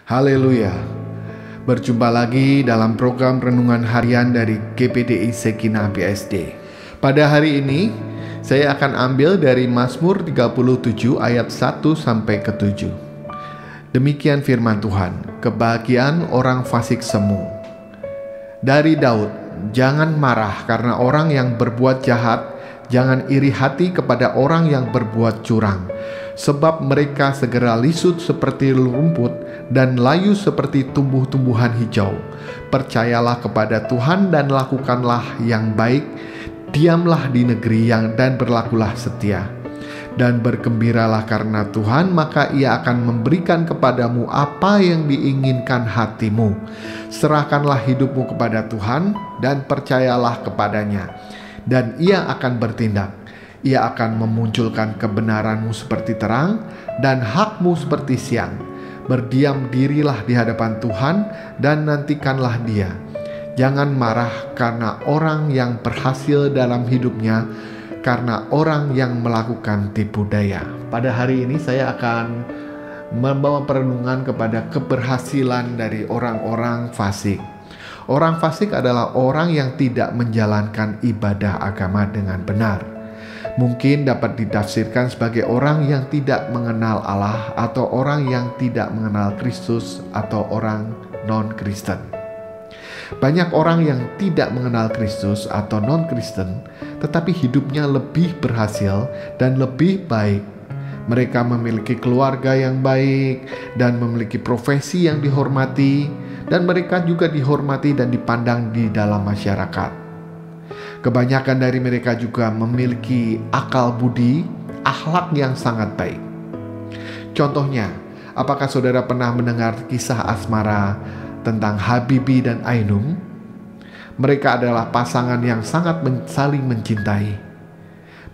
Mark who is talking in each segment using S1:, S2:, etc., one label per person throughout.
S1: Haleluya. Berjumpa lagi dalam program renungan harian dari GPDI Sekinah BSD. Pada hari ini saya akan ambil dari Mazmur 37 ayat 1 sampai ke 7. Demikian firman Tuhan, kebahagiaan orang fasik semu. Dari Daud, jangan marah karena orang yang berbuat jahat, jangan iri hati kepada orang yang berbuat curang. Sebab mereka segera lisut seperti rumput dan layu seperti tumbuh-tumbuhan hijau. Percayalah kepada Tuhan dan lakukanlah yang baik. Diamlah di negeri dan berlakulah setia. Dan bergembiralah karena Tuhan, maka Ia akan memberikan kepadamu apa yang diinginkan hatimu. Serahkanlah hidupmu kepada Tuhan dan percayalah kepadanya, dan Ia akan bertindak. Ia akan memunculkan kebenaranmu seperti terang dan hakmu seperti siang. Berdiam dirilah di hadapan Tuhan dan nantikanlah Dia. Jangan marah karena orang yang berhasil dalam hidupnya, karena orang yang melakukan tipu daya. Pada hari ini saya akan membawa perenungan kepada keberhasilan dari orang-orang fasik. Orang fasik adalah orang yang tidak menjalankan ibadah agama dengan benar. Mungkin dapat ditafsirkan sebagai orang yang tidak mengenal Allah, atau orang yang tidak mengenal Kristus, atau orang non-Kristen. Banyak orang yang tidak mengenal Kristus atau non-Kristen, tetapi hidupnya lebih berhasil dan lebih baik. Mereka memiliki keluarga yang baik dan memiliki profesi yang dihormati, dan mereka juga dihormati dan dipandang di dalam masyarakat. Kebanyakan dari mereka juga memiliki akal budi, akhlak yang sangat baik. Contohnya, apakah saudara pernah mendengar kisah asmara tentang Habibie dan Ainun? Mereka adalah pasangan yang sangat saling mencintai.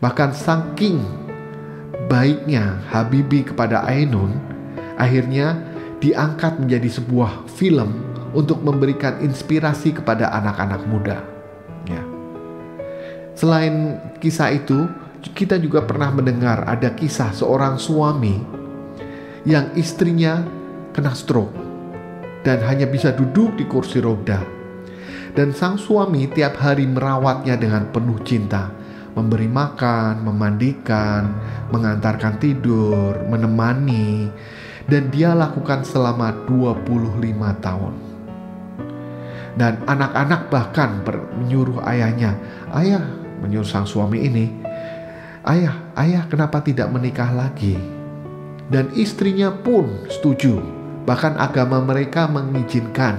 S1: Bahkan saking baiknya Habibie kepada Ainun, akhirnya diangkat menjadi sebuah film untuk memberikan inspirasi kepada anak-anak muda. Selain kisah itu, kita juga pernah mendengar ada kisah seorang suami yang istrinya kena stroke dan hanya bisa duduk di kursi roda. Dan sang suami tiap hari merawatnya dengan penuh cinta, memberi makan, memandikan, mengantarkan tidur, menemani, dan dia lakukan selama 25 tahun. Dan anak-anak bahkan menyuruh ayahnya, menyuruh sang suami ini, ayah kenapa tidak menikah lagi? Dan istrinya pun setuju, bahkan agama mereka mengizinkan.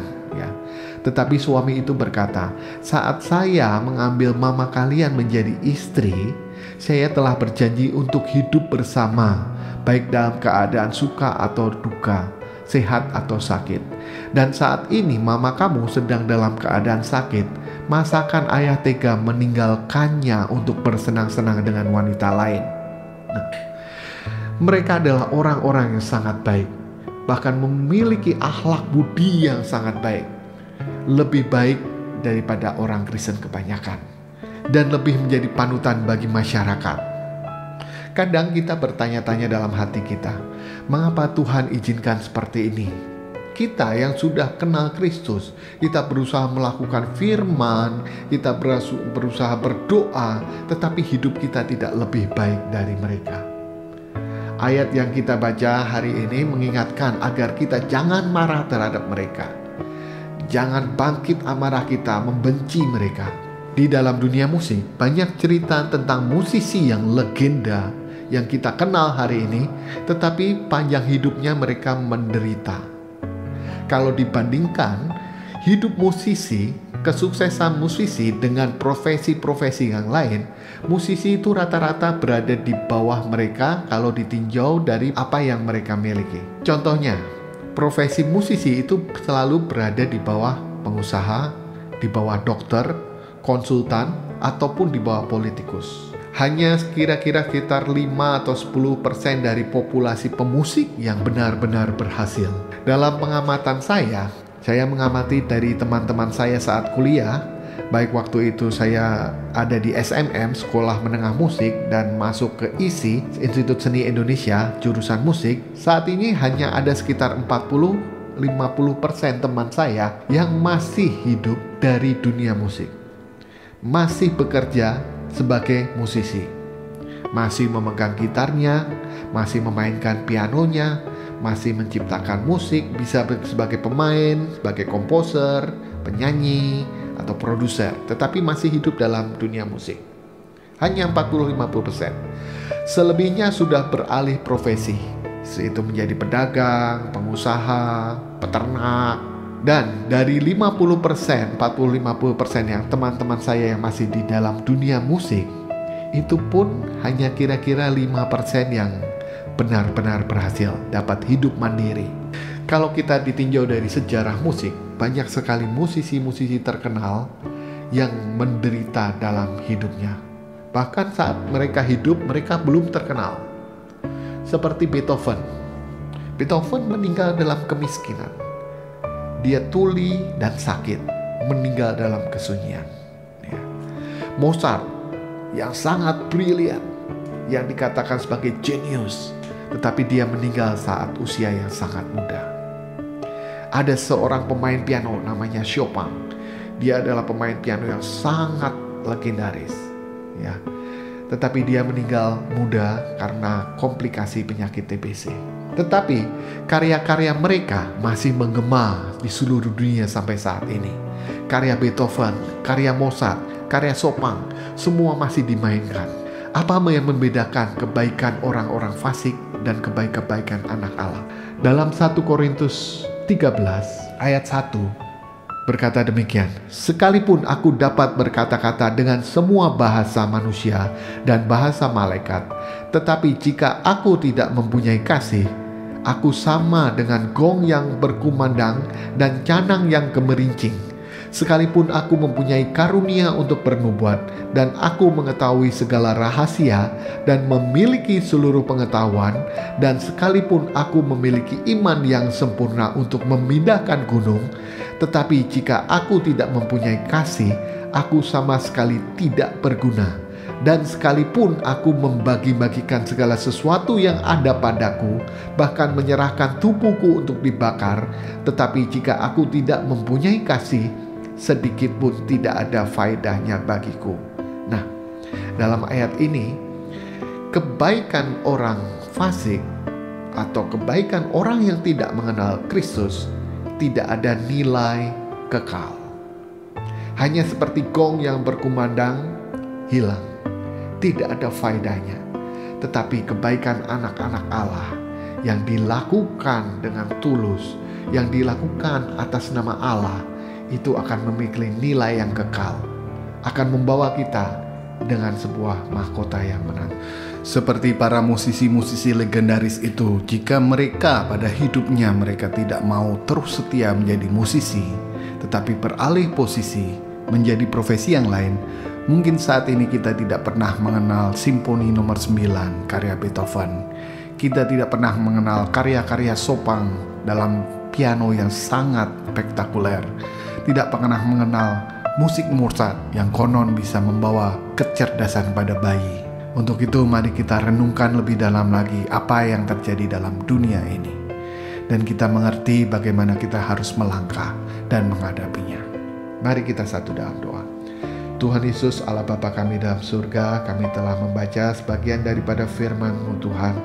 S1: Tetapi suami itu berkata, saat saya mengambil mama kalian menjadi istri, saya telah berjanji untuk hidup bersama, baik dalam keadaan suka atau duka, sehat atau sakit. Dan saat ini mama kamu sedang dalam keadaan sakit, masakan ayah tega meninggalkannya untuk bersenang-senang dengan wanita lain? Mereka adalah orang-orang yang sangat baik, bahkan memiliki akhlak budi yang sangat baik, lebih baik daripada orang Kristen kebanyakan, dan lebih menjadi panutan bagi masyarakat. Kadang kita bertanya-tanya dalam hati kita, mengapa Tuhan izinkan seperti ini? Kita yang sudah kenal Kristus, kita berusaha melakukan firman, kita berusaha berdoa, tetapi hidup kita tidak lebih baik dari mereka. Ayat yang kita baca hari ini mengingatkan agar kita jangan marah terhadap mereka. Jangan bangkit amarah kita membenci mereka. Di dalam dunia musik, banyak cerita tentang musisi yang legenda yang kita kenal hari ini, tetapi panjang hidupnya mereka menderita. Kalau dibandingkan hidup musisi, kesuksesan musisi dengan profesi-profesi yang lain, musisi itu rata-rata berada di bawah mereka kalau ditinjau dari apa yang mereka miliki. Contohnya, profesi musisi itu selalu berada di bawah pengusaha, di bawah dokter, konsultan, ataupun di bawah politikus. Hanya kira-kira sekitar 5 atau 10% dari populasi pemusik yang benar-benar berhasil. Dalam pengamatan saya mengamati dari teman-teman saya saat kuliah, baik waktu itu saya ada di SMM, Sekolah Menengah Musik, dan masuk ke ISI, Institut Seni Indonesia, jurusan musik. Saat ini hanya ada sekitar 40 50% teman saya yang masih hidup dari dunia musik. Masih bekerja sebagai musisi. Masih memegang gitarnya, masih memainkan pianonya, masih menciptakan musik, bisa sebagai pemain, sebagai komposer, penyanyi, atau produser, tetapi masih hidup dalam dunia musik. Hanya 40-50%. Selebihnya sudah beralih profesi, yaitu menjadi pedagang, pengusaha, peternak. Dan dari 50%, 40-50% yang teman-teman saya yang masih di dalam dunia musik, itu pun hanya kira-kira 5% yang benar-benar berhasil dapat hidup mandiri. Kalau kita ditinjau dari sejarah musik, banyak sekali musisi-musisi terkenal yang menderita dalam hidupnya. Bahkan saat mereka hidup, mereka belum terkenal. Seperti Beethoven. Beethoven meninggal dalam kemiskinan. Dia tuli dan sakit, meninggal dalam kesunyian. Mozart yang sangat brilian, yang dikatakan sebagai jenius, tetapi dia meninggal saat usia yang sangat muda. Ada seorang pemain piano namanya Chopin. Dia adalah pemain piano yang sangat legendaris, ya. Tetapi dia meninggal muda karena komplikasi penyakit TBC. Tetapi karya-karya mereka masih menggema di seluruh dunia sampai saat ini. Karya Beethoven, karya Mozart, karya Chopin, semua masih dimainkan. Apa yang membedakan kebaikan orang-orang fasik dan kebaikan anak Allah? Dalam 1 Korintus 13 ayat 1 berkata demikian, sekalipun aku dapat berkata-kata dengan semua bahasa manusia dan bahasa malaikat, tetapi jika aku tidak mempunyai kasih, aku sama dengan gong yang berkumandang dan canang yang gemerincing. Sekalipun aku mempunyai karunia untuk bernubuat dan aku mengetahui segala rahasia dan memiliki seluruh pengetahuan, dan sekalipun aku memiliki iman yang sempurna untuk memindahkan gunung, tetapi jika aku tidak mempunyai kasih, aku sama sekali tidak berguna. Dan sekalipun aku membagi-bagikan segala sesuatu yang ada padaku, bahkan menyerahkan tubuhku untuk dibakar, tetapi jika aku tidak mempunyai kasih, sedikit pun tidak ada faedahnya bagiku. Nah, dalam ayat ini, kebaikan orang fasik atau kebaikan orang yang tidak mengenal Kristus tidak ada nilai kekal. Hanya seperti gong yang berkumandang, hilang, tidak ada faedahnya. Tetapi kebaikan anak-anak Allah yang dilakukan dengan tulus, yang dilakukan atas nama Allah, itu akan memiliki nilai yang kekal, akan membawa kita dengan sebuah mahkota yang menang. Seperti para musisi-musisi legendaris itu, jika mereka pada hidupnya mereka tidak mau terus setia menjadi musisi, tetapi beralih posisi menjadi profesi yang lain, mungkin saat ini kita tidak pernah mengenal Simfoni nomor 9 karya Beethoven. Kita tidak pernah mengenal karya-karya Chopin dalam piano yang sangat spektakuler. Tidak pernah mengenal musik Mozart yang konon bisa membawa kecerdasan pada bayi. Untuk itu mari kita renungkan lebih dalam lagi apa yang terjadi dalam dunia ini, dan kita mengerti bagaimana kita harus melangkah dan menghadapinya. Mari kita satu dalam doa. Tuhan Yesus, Allah Bapa kami dalam surga, kami telah membaca sebagian daripada firman-Mu Tuhan.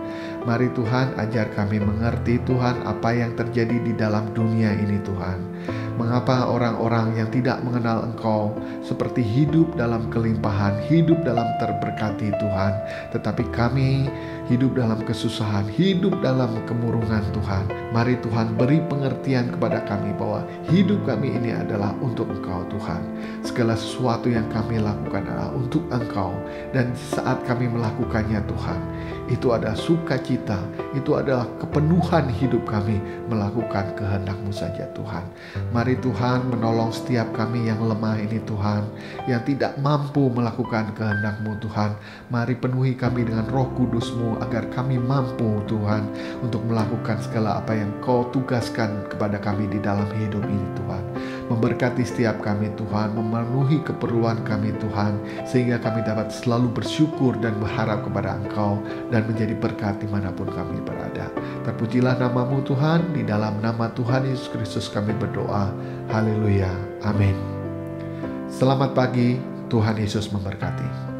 S1: Mari Tuhan ajar kami mengerti Tuhan apa yang terjadi di dalam dunia ini Tuhan. Mengapa orang-orang yang tidak mengenal Engkau seperti hidup dalam kelimpahan, hidup dalam terberkati Tuhan, tetapi kami hidup dalam kesusahan, hidup dalam kemurungan Tuhan. Mari Tuhan beri pengertian kepada kami bahwa hidup kami ini adalah untuk Engkau Tuhan. Segala sesuatu yang kami lakukan adalah untuk Engkau, dan saat kami melakukannya Tuhan, itu adalah sukacita, itu adalah kepenuhan hidup kami melakukan kehendak-Mu saja Tuhan. Mari Tuhan menolong setiap kami yang lemah ini Tuhan, yang tidak mampu melakukan kehendak-Mu Tuhan. Mari penuhi kami dengan Roh Kudus-Mu agar kami mampu Tuhan untuk melakukan segala apa yang Kau tugaskan kepada kami di dalam hidup ini Tuhan. Memberkati setiap kami Tuhan, memenuhi keperluan kami Tuhan, sehingga kami dapat selalu bersyukur dan berharap kepada Engkau dan menjadi berkat dimanapun kami berada. Terpujilah nama-Mu Tuhan, di dalam nama Tuhan Yesus Kristus kami berdoa. Haleluya, amin. Selamat pagi, Tuhan Yesus memberkati.